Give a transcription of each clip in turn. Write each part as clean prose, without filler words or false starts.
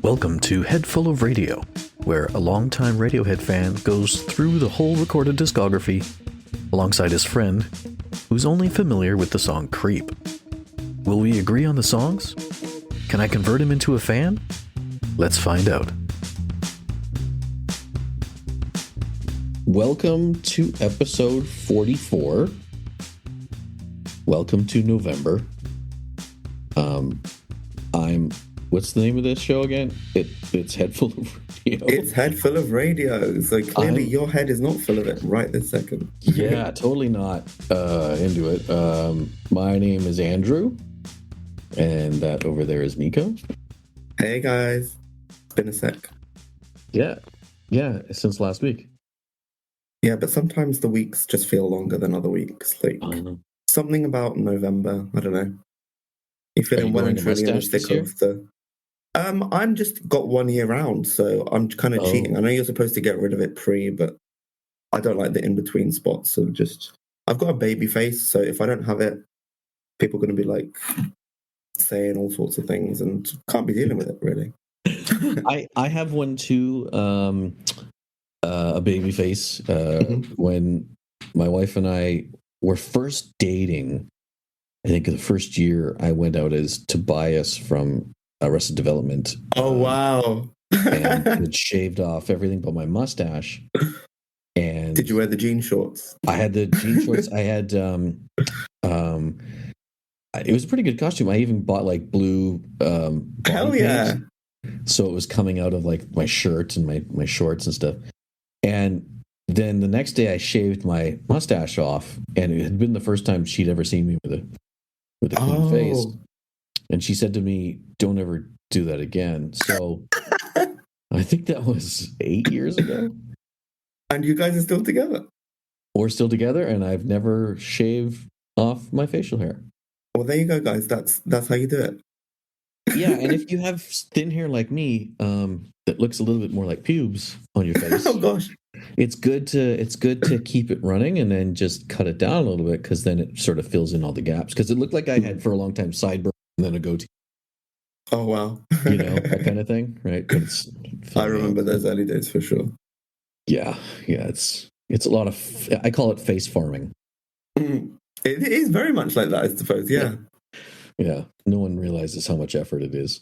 Welcome to Head Full of Radio, where a longtime Radiohead fan goes through the whole recorded discography alongside his friend, who's only familiar with the song Creep. Will we agree on the songs? Can I convert him into a fan? Let's find out. Welcome to episode 44. Welcome to November. What's the name of this show again? It's Head Full of Radio. It's Head Full of Radio. So clearly your head is not full of it right this second. Yeah, totally not into it. My name is Andrew, and that over there is Nico. Hey guys. It's been a sec. Yeah, since last week. Yeah, but sometimes the weeks just feel longer than other weeks. Like something about November, I don't know. You're feeling well and truly in the thick of the... I'm just got 1 year round, so I'm kind of cheating. I know you're supposed to get rid of it but I don't like the in-between spots. So I've got a baby face, so if I don't have it, people are going to be like saying all sorts of things and can't be dealing with it, really. I have one too, a baby face. When my wife and I were first dating, I think the first year I went out as Tobias from Arrested Development. Oh, wow. And it shaved off everything but my mustache. And did you wear the jean shorts? I had the jean shorts. I had it was a pretty good costume. I even bought like blue hell yeah paint, so it was coming out of like my shirt and my shorts and stuff. And then the next day I shaved my mustache off, and it had been the first time she'd ever seen me with a clean face. And she said to me, "Don't ever do that again." So I think that was 8 years ago. And you guys are still together? We're still together, and I've never shaved off my facial hair. Well, there you go, guys. That's how you do it. Yeah, and if you have thin hair like me, that looks a little bit more like pubes on your face. Oh gosh. It's good to keep it running and then just cut it down a little bit, because then it sort of fills in all the gaps. Because it looked like I had for a long time sideburns and then a goatee. Oh wow. That kind of thing, right? I remember those early days for sure. Yeah, it's a lot of, I call it face farming. It is very much like that, I suppose. Yeah. No one realizes how much effort it is.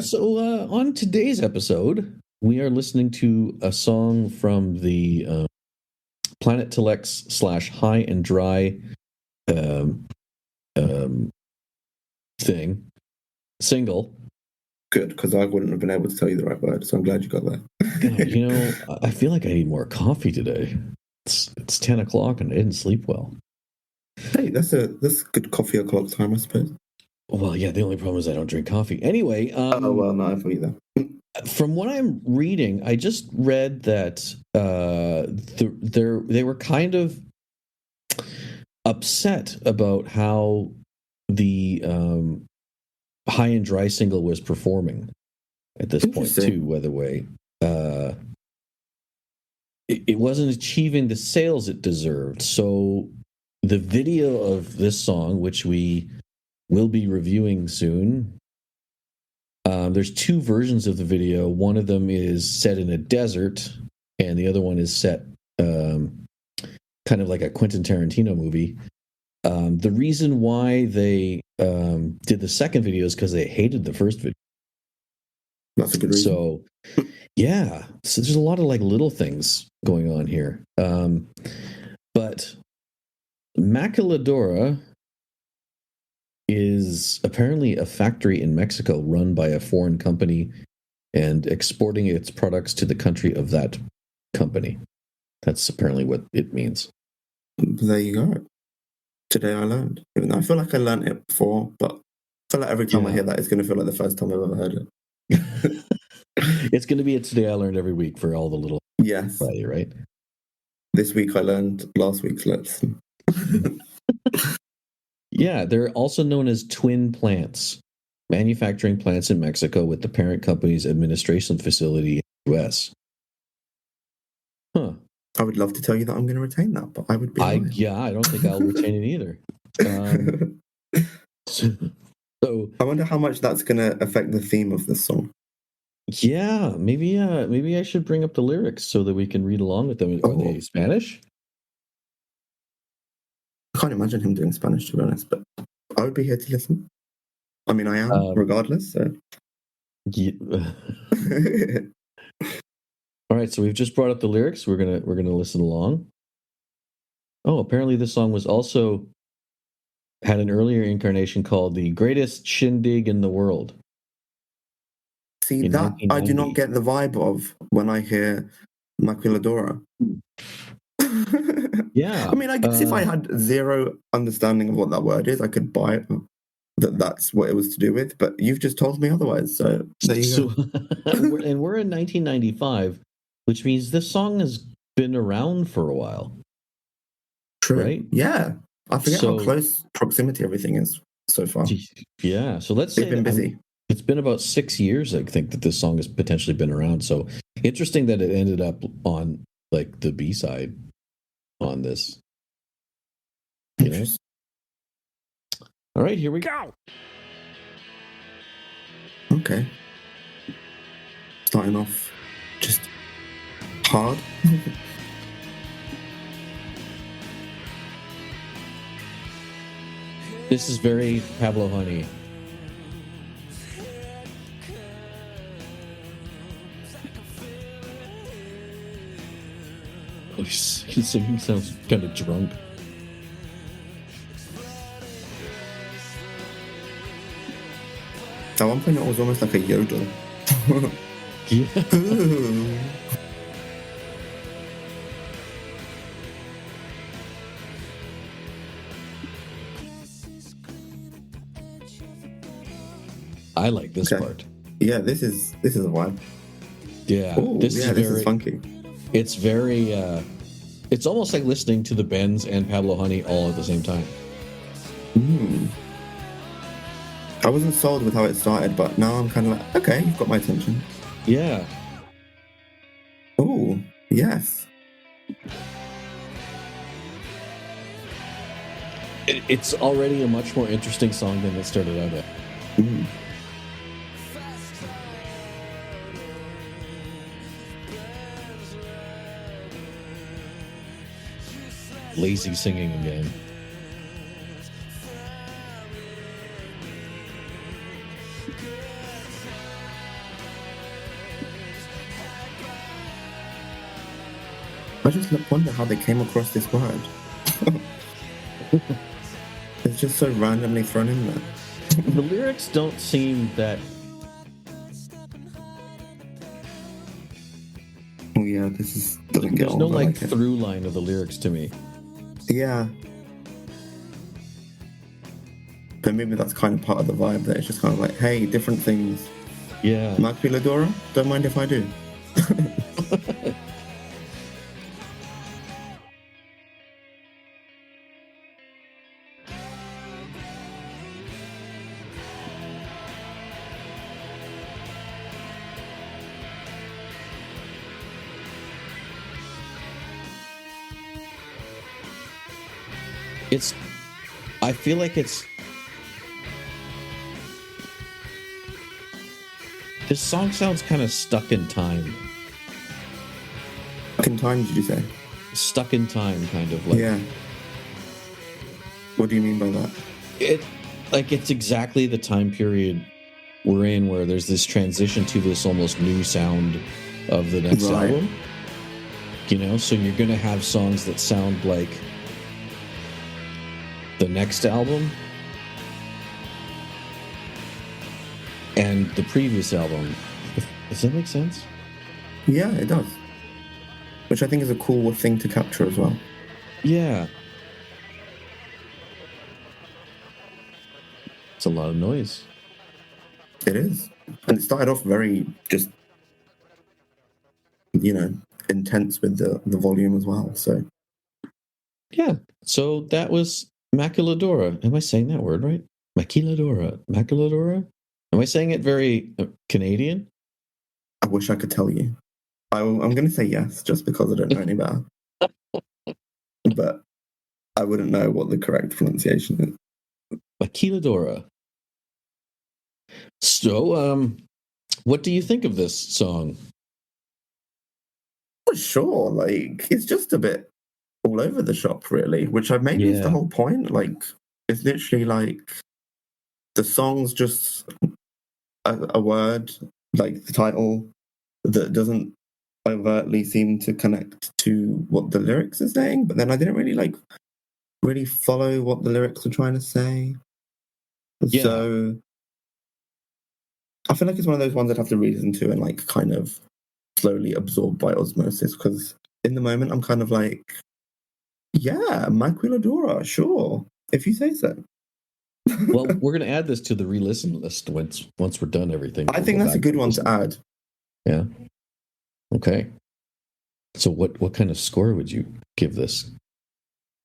So on today's episode, we are listening to a song from the Planet Telex / High and Dry single. Good, because I wouldn't have been able to tell you the right word, so I'm glad you got that. God, I feel like I need more coffee today. It's 10 o'clock and I didn't sleep well. Hey, that's good coffee o'clock time, I suppose. Well, yeah, the only problem is I don't drink coffee. Anyway. Oh, well, no, I thought you that. From what I'm reading, I just read that they were kind of upset about how the High and Dry single was performing at this point too. By the way, it wasn't achieving the sales it deserved. So the video of this song, which we will be reviewing soon, there's two versions of the video. One of them is set in a desert, and the other one is set kind of like a Quentin Tarantino movie. The reason why they did the second video is because they hated the first video. That's a good reason. So, yeah. So there's a lot of like little things going on here. But Maquiladora is apparently a factory in Mexico run by a foreign company and exporting its products to the country of that company. That's apparently what it means. There you go. Today I learned. Even though I feel like I learned it before, but I feel like every time I hear that, it's going to feel like the first time I've ever heard it. It's going to be a Today I Learned every week for all the little value, right? This week I learned last week's lesson. Yeah, they're also known as twin plants, manufacturing plants in Mexico with the parent company's administration facility in the U.S. Huh. I would love to tell you that I'm going to retain that, but I would be I don't think I'll retain it either. So I wonder how much that's going to affect the theme of this song. Yeah, maybe I should bring up the lyrics so that we can read along with them. Are they Spanish? I can't imagine him doing Spanish, to be honest, but I would be here to listen. I mean, I am, regardless. So. Yeah. All right, so we've just brought up the lyrics. We're gonna listen along. Oh, apparently this song was also had an earlier incarnation called "The Greatest Shindig in the World." See, that I do not get the vibe of when I hear Maquiladora. Yeah. I mean, I guess if I had zero understanding of what that word is, I could buy it, that that's what it was to do with, but you've just told me otherwise, so there you go. And we're in 1995, which means this song has been around for a while. True. Right? Yeah. I forget how close proximity everything is so far. Yeah. So let's say they've been busy. It's been about 6 years, I think, that this song has potentially been around. So interesting that it ended up on like the B-side on this. You know? All right, here we go. Okay. Starting off just hard. This is very Pablo Honey. Oh, his singing sounds kind of drunk. At one point, it was almost like a yodel. Yeah. I like this part. Yeah, this is a vibe. Yeah, ooh, this is funky. It's very. It's almost like listening to the Bends and Pablo Honey all at the same time. I wasn't sold with how it started, but now I'm kind of like, okay, you've got my attention. Yeah. Oh, yes. It's already a much more interesting song than it started out at. Lazy singing again. I just wonder how they came across this word. It's just so randomly thrown in there. The lyrics don't seem that... Oh yeah, this doesn't get There's no like through line of the lyrics to me. Yeah. But maybe that's kind of part of the vibe, that it's just kind of like, hey, different things. Yeah. Maquiladora, don't mind if I do. I feel like it's... This song sounds kind of stuck in time. Stuck in time, did you say? Stuck in time, kind of like... Yeah. What do you mean by that? It's exactly the time period we're in where there's this transition to this almost new sound of the next album. You know, so you're going to have songs that sound like the next album and the previous album. Does that make sense? Yeah, it does. Which I think is a cool thing to capture as well. Yeah. It's a lot of noise. It is. And it started off very just, intense with the volume as well. So yeah. So that was Maquiladora. Am I saying that word right? Maquiladora? Am I saying it very Canadian? I wish I could tell you. I'm going to say yes, just because I don't know any better. But I wouldn't know what the correct pronunciation is. Maquiladora. So, what do you think of this song? For sure, like it's just a bit all over the shop, really. Which maybe is the whole point. Like, it's literally like the song's just a word, like the title, that doesn't overtly seem to connect to what the lyrics are saying. But then I didn't really follow what the lyrics were trying to say. Yeah. So I feel like it's one of those ones I'd have to re-listen to and like kind of slowly absorb by osmosis, because in the moment I'm kind of like, yeah, Maquiladora, sure, if you say so. Well, we're going to add this to the re-listen list once we're done everything. I think that's a good one to add. Yeah. Okay. So what kind of score would you give this?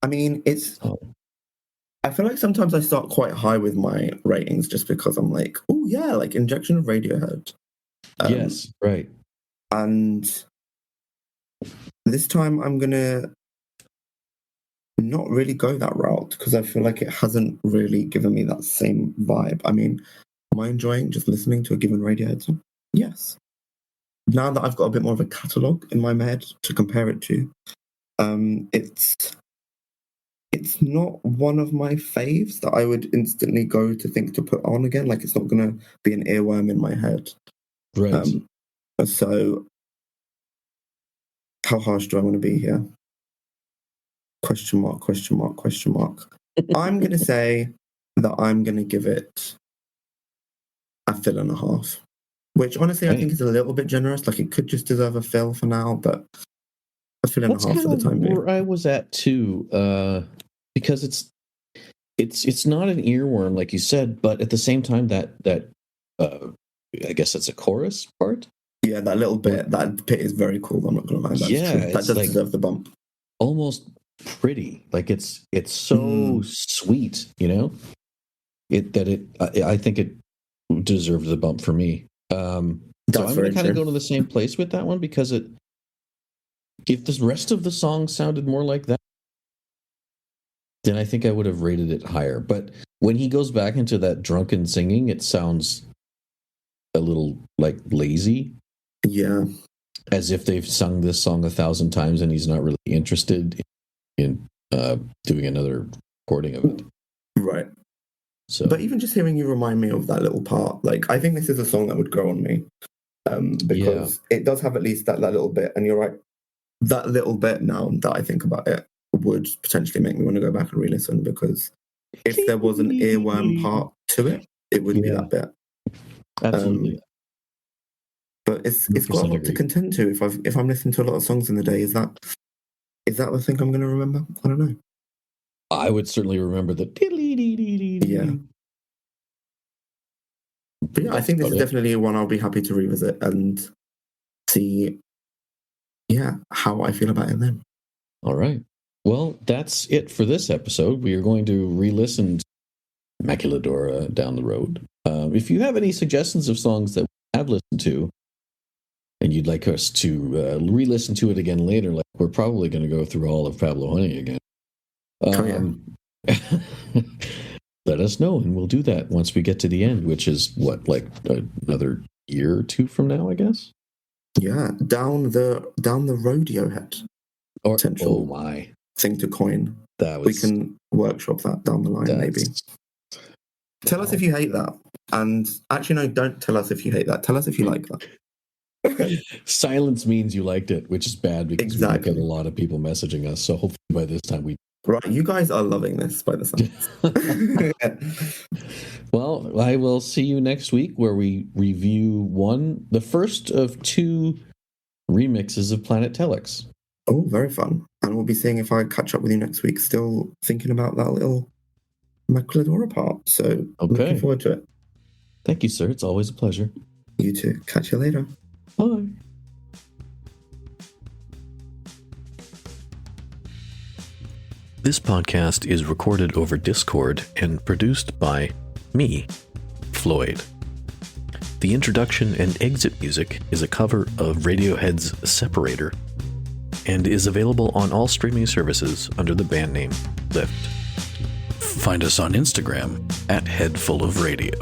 I mean, I feel like sometimes I start quite high with my ratings just because I'm like, oh yeah, like injection of Radiohead. Yes, right. And this time I'm going to not really go that route because I feel like it hasn't really given me that same vibe. I mean, am I enjoying just listening to a given Radiohead song? Yes. Now that I've got a bit more of a catalogue in my head to compare it to, it's not one of my faves that I would instantly go to think to put on again. Like, it's not going to be an earworm in my head. Right. So, how harsh do I want to be here? Question mark, question mark, question mark. I'm going to say that I'm going to give it a fill and a half, which honestly I think is a little bit generous. Like, it could just deserve a fill for now, but a fill and a half for the time being. Where I was at too, because it's not an earworm like you said, but at the same time that I guess it's a chorus part. Yeah, that little bit, that bit is very cool. I'm not going to lie, that's true. That does deserve the bump. Almost pretty, like it's so sweet, you know. I think it deserved the bump for me. So I'm going to kind of go to the same place with that one, because if the rest of the song sounded more like that, then I think I would have rated it higher. But when he goes back into that drunken singing, it sounds a little like lazy. Yeah. As if they've sung this song 1,000 times and he's not really interested in doing another recording of it. Right. So, but even just hearing you remind me of that little part, like, I think this is a song that would grow on me, because it does have at least that little bit. And you're right, that little bit, now that I think about it, would potentially make me want to go back and re-listen, because if there was an earworm part to it, it would be that bit. Absolutely. But it's got a lot to contend to. If I'm listening to a lot of songs in the day, is that the thing I'm going to remember? I don't know. I would certainly remember the yeah. But yeah, I think this is definitely one I'll be happy to revisit and see, how I feel about it then. All right. Well, that's it for this episode. We are going to re-listen to Maquiladora down the road. If you have any suggestions of songs that we have listened to, and you'd like us to re-listen to it again later, like we're probably going to go through all of Pablo Honey again. Let us know, and we'll do that once we get to the end, which is like another year or two from now, I guess. Yeah, down the Radiohead potential thing to coin. We can workshop that down the line, maybe. Tell us if you hate that, and actually, no, don't tell us if you hate that. Tell us if you like that. Silence means you liked it, which is bad, because we get a lot of people messaging us. So hopefully by this time we... Right, you guys are loving this by the sounds. Well, I will see you next week, where we review the first of 2 remixes of Planet Telex. Oh, very fun. And we'll be seeing if I catch up with you next week, still thinking about that little Maquiladora part. So looking forward to it. Thank you, sir. It's always a pleasure. You too. Catch you later. Bye. This podcast is recorded over Discord and produced by me, Floyd. The introduction and exit music is a cover of Radiohead's Separator and is available on all streaming services under the band name Lift. Find us on Instagram at Head Full of Radio.